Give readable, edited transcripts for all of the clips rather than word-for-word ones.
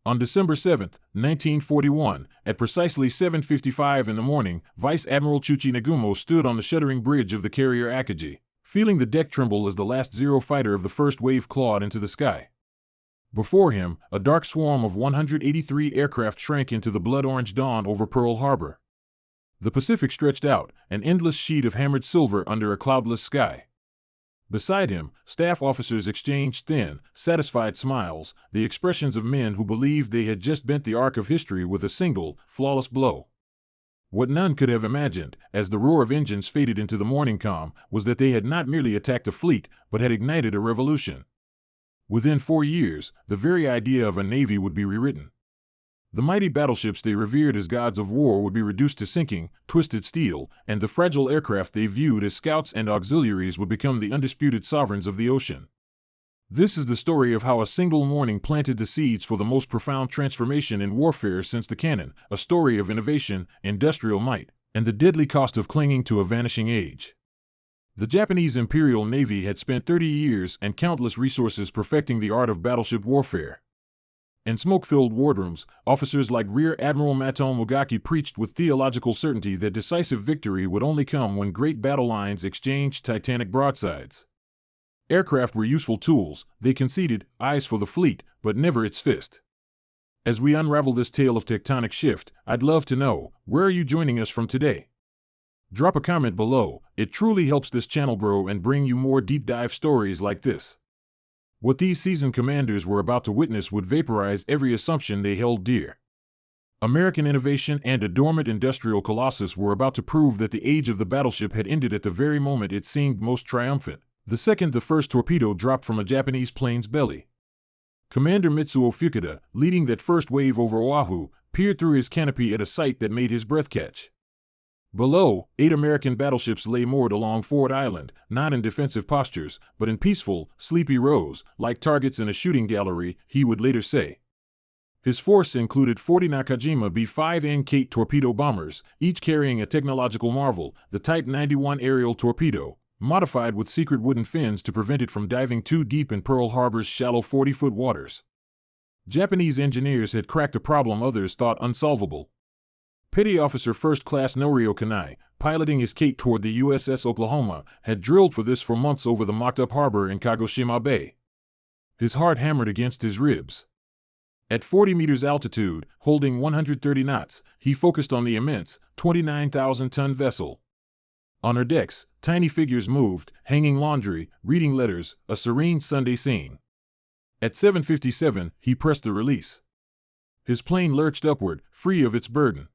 On December 7, 1941, at precisely 7:55 in the morning, Vice Admiral Chuchi Nagumo stood on the shuddering bridge of the carrier Akagi, feeling the deck tremble as the last Zero fighter of the first wave clawed into the sky. Before him, a dark swarm of 183 aircraft shrank into the blood-orange dawn over Pearl Harbor. The Pacific stretched out, an endless sheet of hammered silver under a cloudless sky. Beside him, staff officers exchanged thin, satisfied smiles, the expressions of men who believed they had just bent the arc of history with a single, flawless blow. What none could have imagined, as the roar of engines faded into the morning calm, was that they had not merely attacked a fleet, but had ignited a revolution. Within 4 years, the very idea of a navy would be rewritten. The mighty battleships they revered as gods of war would be reduced to sinking, twisted steel, and the fragile aircraft they viewed as scouts and auxiliaries would become the undisputed sovereigns of the ocean. This is the story of how a single morning planted the seeds for the most profound transformation in warfare since the cannon, a story of innovation, industrial might, and the deadly cost of clinging to a vanishing age. The Japanese Imperial Navy had spent 30 years and countless resources perfecting the art of battleship warfare. In smoke-filled wardrooms, officers like Rear Admiral Mato Mugaki preached with theological certainty that decisive victory would only come when great battle lines exchanged titanic broadsides. Aircraft were useful tools, they conceded, eyes for the fleet, but never its fist. As we unravel this tale of tectonic shift, I'd love to know, where are you joining us from today? Drop a comment below, it truly helps this channel grow and bring you more deep dive stories like this. What these seasoned commanders were about to witness would vaporize every assumption they held dear. American innovation and a dormant industrial colossus were about to prove that the age of the battleship had ended at the very moment it seemed most triumphant, the second the first torpedo dropped from a Japanese plane's belly. Commander Mitsuo Fukuda, leading that first wave over Oahu, peered through his canopy at a sight that made his breath catch. Below, 8 American battleships lay moored along Ford Island, not in defensive postures, but in peaceful, sleepy rows, like targets in a shooting gallery, he would later say. His force included 40 Nakajima B-5N Kate torpedo bombers, each carrying a technological marvel, the Type 91 aerial torpedo, modified with secret wooden fins to prevent it from diving too deep in Pearl Harbor's shallow 40-foot waters. Japanese engineers had cracked a problem others thought unsolvable. Petty Officer First Class Norio Kanai, piloting his Kate toward the USS Oklahoma, had drilled for this for months over the mocked-up harbor in Kagoshima Bay. His heart hammered against his ribs. At 40 meters altitude, holding 130 knots, he focused on the immense, 29,000-ton vessel. On her decks, tiny figures moved, hanging laundry, reading letters, a serene Sunday scene. At 7:57, he pressed the release. His plane lurched upward, free of its burden.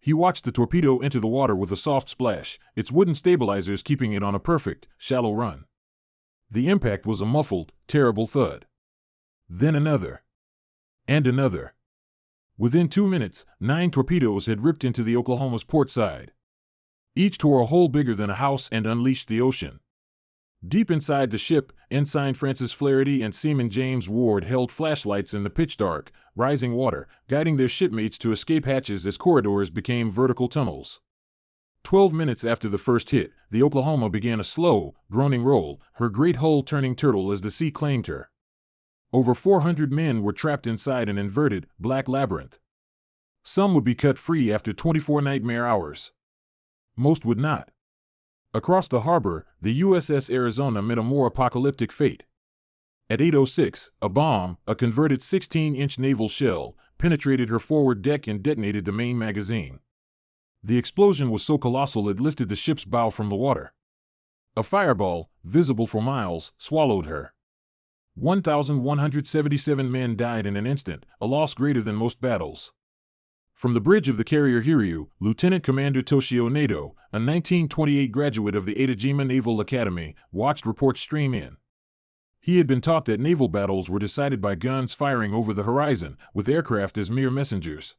He watched the torpedo enter the water with a soft splash, its wooden stabilizers keeping it on a perfect, shallow run. The impact was a muffled, terrible thud. Then another. And another. Within 2 minutes, 9 torpedoes had ripped into the Oklahoma's port side. Each tore a hole bigger than a house and unleashed the ocean. Deep inside the ship, Ensign Francis Flaherty and Seaman James Ward held flashlights in the pitch-dark, rising water, guiding their shipmates to escape hatches as corridors became vertical tunnels. 12 minutes after the first hit, the Oklahoma began a slow, groaning roll, her great hull turning turtle as the sea claimed her. Over 400 men were trapped inside an inverted, black labyrinth. Some would be cut free after 24 nightmare hours. Most would not. Across the harbor, the USS Arizona met a more apocalyptic fate. At 8:06, a bomb, a converted 16-inch naval shell, penetrated her forward deck and detonated the main magazine. The explosion was so colossal it lifted the ship's bow from the water. A fireball, visible for miles, swallowed her. 1,177 men died in an instant, a loss greater than most battles. From the bridge of the carrier Hiryu, Lieutenant Commander Toshio Nato, a 1928 graduate of the Etajima Naval Academy, watched reports stream in. He had been taught that naval battles were decided by guns firing over the horizon, with aircraft as mere messengers.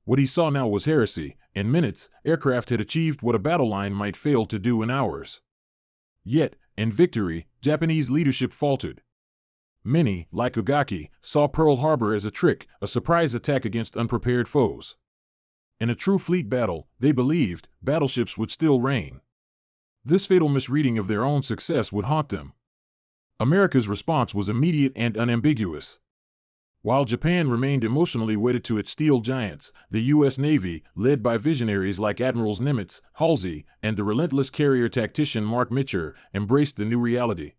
What he saw now was heresy. In minutes, aircraft had achieved what a battle line might fail to do in hours. Yet, in victory, Japanese leadership faltered. Many, like Ugaki, saw Pearl Harbor as a trick, a surprise attack against unprepared foes. In a true fleet battle, they believed, battleships would still reign. This fatal misreading of their own success would haunt them. America's response was immediate and unambiguous. While Japan remained emotionally wedded to its steel giants, the U.S. Navy, led by visionaries like Admirals Nimitz, Halsey, and the relentless carrier tactician Mark Mitchell, embraced the new reality.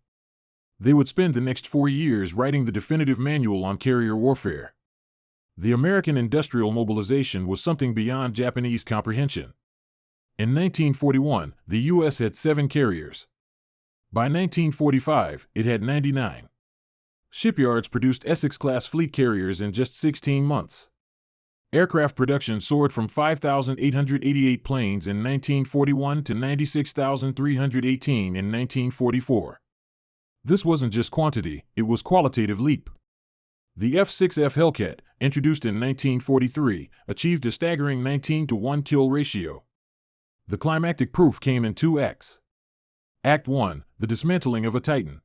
They would spend the next 4 years writing the definitive manual on carrier warfare. The American industrial mobilization was something beyond Japanese comprehension. In 1941, the U.S. had 7 carriers. By 1945, it had 99. Shipyards produced Essex-class fleet carriers in just 16 months. Aircraft production soared from 5,888 planes in 1941 to 96,318 in 1944. This wasn't just quantity, it was qualitative leap. The F-6F Hellcat, introduced in 1943, achieved a staggering 19-to-1 kill ratio. The climactic proof came in 2 acts. Act 1, the dismantling of a Titan.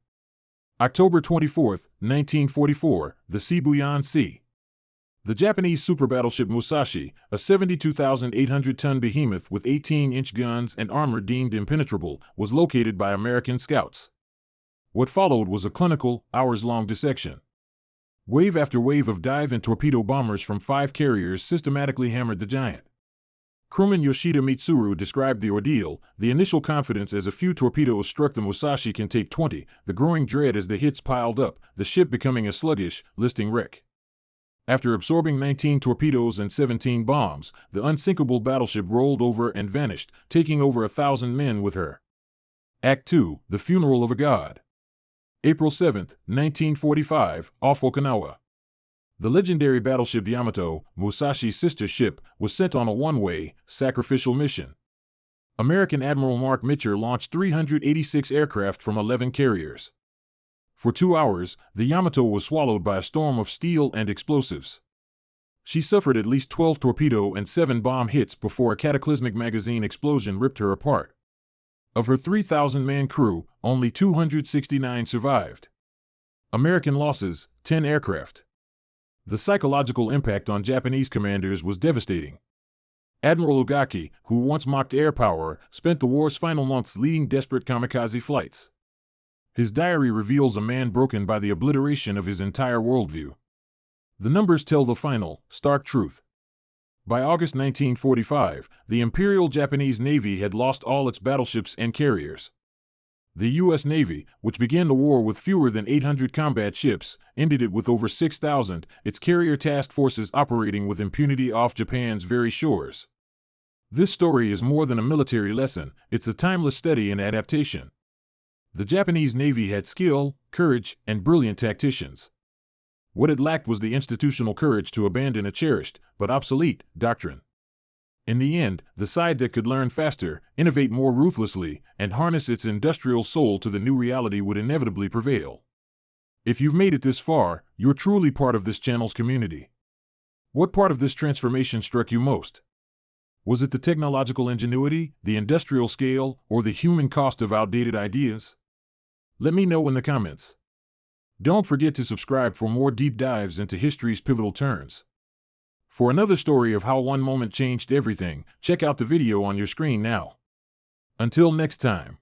October 24, 1944, the Sibuyan Sea. The Japanese superbattleship Musashi, a 72,800-ton behemoth with 18-inch guns and armor deemed impenetrable, was located by American scouts. What followed was a clinical, hours-long dissection. Wave after wave of dive and torpedo bombers from 5 carriers systematically hammered the giant. Crewman Yoshida Mitsuru described the ordeal: the initial confidence as a few torpedoes struck the Musashi can take 20, the growing dread as the hits piled up, the ship becoming a sluggish, listing wreck. After absorbing 19 torpedoes and 17 bombs, the unsinkable battleship rolled over and vanished, taking over 1,000 men with her. Act 2, the funeral of a god. April 7, 1945, off Okinawa. The legendary battleship Yamato, Musashi's sister ship, was sent on a one-way, sacrificial mission. American Admiral Mark Mitchell launched 386 aircraft from 11 carriers. For 2 hours, the Yamato was swallowed by a storm of steel and explosives. She suffered at least 12 torpedo and 7 bomb hits before a cataclysmic magazine explosion ripped her apart. Of her 3,000-man crew, only 269 survived. American losses, 10 aircraft. The psychological impact on Japanese commanders was devastating. Admiral Ogaki, who once mocked air power, spent the war's final months leading desperate kamikaze flights. His diary reveals a man broken by the obliteration of his entire worldview. The numbers tell the final, stark truth. By August 1945, the Imperial Japanese Navy had lost all its battleships and carriers. The U.S. Navy, which began the war with fewer than 800 combat ships, ended it with over 6,000, its carrier task forces operating with impunity off Japan's very shores. This story is more than a military lesson, it's a timeless study in adaptation. The Japanese Navy had skill, courage, and brilliant tacticians. What it lacked was the institutional courage to abandon a cherished, but obsolete, doctrine. In the end, the side that could learn faster, innovate more ruthlessly, and harness its industrial soul to the new reality would inevitably prevail. If you've made it this far, you're truly part of this channel's community. What part of this transformation struck you most? Was it the technological ingenuity, the industrial scale, or the human cost of outdated ideas? Let me know in the comments. Don't forget to subscribe for more deep dives into history's pivotal turns. For another story of how one moment changed everything, check out the video on your screen now. Until next time.